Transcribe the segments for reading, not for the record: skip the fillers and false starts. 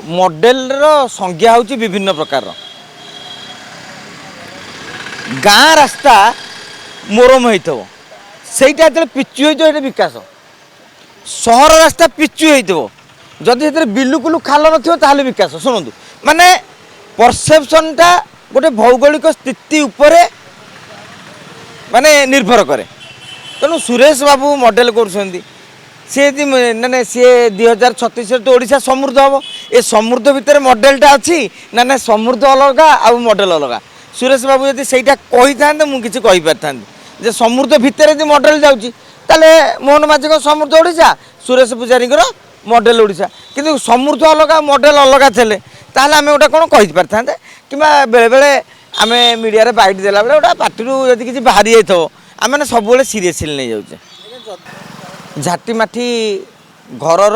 Model संज्ञा हूँ विभिन्न प्रकार गाँ रास्ता मोरम होता से पिचु हो विकास सहर रास्ता पिचु होदी से बिलकुल खाल न विकास शुणु माने परसेप्शनटा गोटे भौगोलिक स्थिति उपरे माने निर्भर करे तेणु सुरेश बाबू मॉडल कर ना सी 2036 तो ओडिशा समृद्ध हम ए समृद्ध भितर मॉडलटा अच्छी ना समृद्ध अलग आ मॉडल अलग सुरेश बाबू यदि सहीटा कही था मुझे कहीपर था जे समृद्ध भितर यदि मॉडल जाऊँगी ताले मोहन माझी समृद्ध ओडिशा सुरेश पूजारी मॉडल ओडिशा किंतु समृद्ध अलग मॉडल अलग थे ताहले आम गोटे कौन कहीपर था कि बेले बेले आम मीडिया बाइट देला बेले गोटे पार्टी यदि किसी बाहरी जाइए आम मैंने सब सीरीयसली नहीं जाऊे झाटीमाठी घरर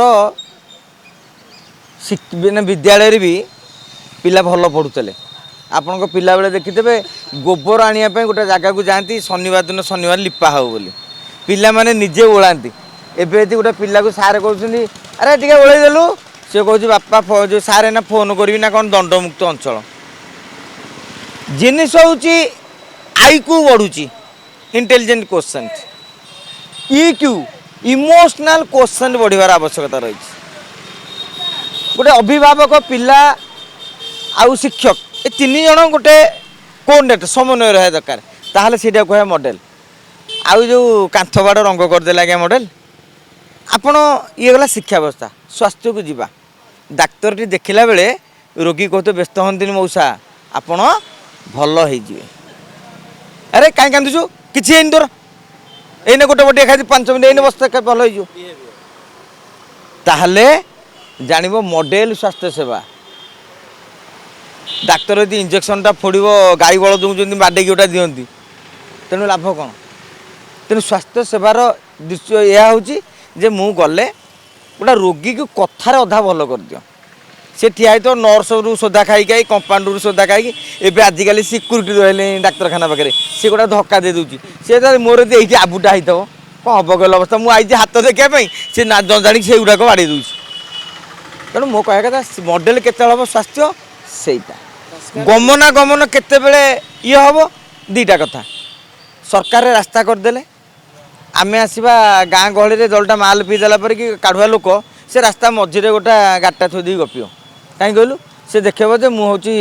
विद्यालय भी पिला भल पढ़ुले आपण पिला बेले देखिथे गोबर आने गोटे जगह को जाती शनिवार दिन शनिवार लिपा हो बोली पिला माने निजे ओलांती एबे यदि गोटे पिला को सारे कहते अरे टे ओलैदेलु सी कह बापा जो सारे ना फोन करी ना कौन दंडमुक्त अंचल जिनिस हूँ आई क्यू बढ़ुची intelligent question EQ emotional question बढ़िवार आवश्यकता रही गोटे अभिभावक पिला आउ शिक्षक ये तीन जन गोटे कोऑर्डिनेटर समन्वय रहा दरकार ताहले सीटा कह मॉडल आउ जो कांथ बाड़ रंग करदे आज्ञा मॉडल आपण ये गला शिक्षा व्यवस्था स्वास्थ्य को जीवा डाक्तर टी देखला बेले रोगी कहते व्यस्त हंती मौसा आपण भल हो अरे कहीं कांदुचु किसी है तोर एने गोटे बटिया खाई 5 मिनट एने बस्ता भल हो ताहले जानिबो मॉडल स्वास्थ्य सेवा डाक्तर यदि इंजेक्शनटा फोड़ गाई बल दूसरी बाडेकी गोटा दिखती तेणु लाभ कौन तेणु स्वास्थ्य सेवार दृश्य यह हूँ जे मु गले गोटा रोगी को कथार अधा भल कर दियो से ठिया तो नर्स रु सोदा खाई कंपाउंडर सोदा खाई एवं आजिकल सिक्यूरीटी रही डाक्तखाना पाखे सी गोटा धक्का दे दूसरी सी मोर यदि ये आबुटा होता कौन हम कहल अवस्था मुझे हाथ देखापी सी ना जाणी से गुड़ाक बाड़े दूसरी तेणु मो कह कथा मॉडल केते हम स्वास्थ्य सेटा गमनागमन केते बेले ये हम दीटा कथा सरकार रास्ता करदे आमे आसवा गाँ गहली में जलटा माल पीदेला पर कि काढ़ुआ लोक से रास्ता मझे गोटा गाटा थोदी गपिव कहीं कहलु से देखेब जे मुझे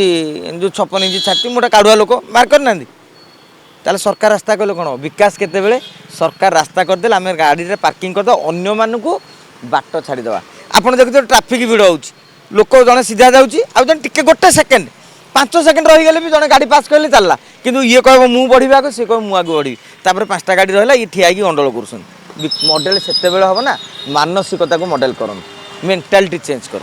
जो 56 इंच छाती मोटा काढ़ुआ लोक मार करना ताले सरकार रास्ता कले कौन विकास केते बेले सरकार रास्ता करदे आम गाड़ी पार्किंग करदे अन्य मानक बाट छाड़ीदे आपड़ देखते ट्राफिक भिड़ हो लोक जड़े सीधा जाऊँगी आउ जन टिके गोटे सेकेंड 5 सेकेंड रहीगले भी जड़े गाड़ी पास कले चलला किंतु ये कह मु बढ़िया सी कह मुझे आगे बढ़ी तापर 5टा गाड़ी रहा ये ठिया गंडल कर मॉडल से हम ना मानसिकता को मॉडल कर मेंटालिटी चेंज कर।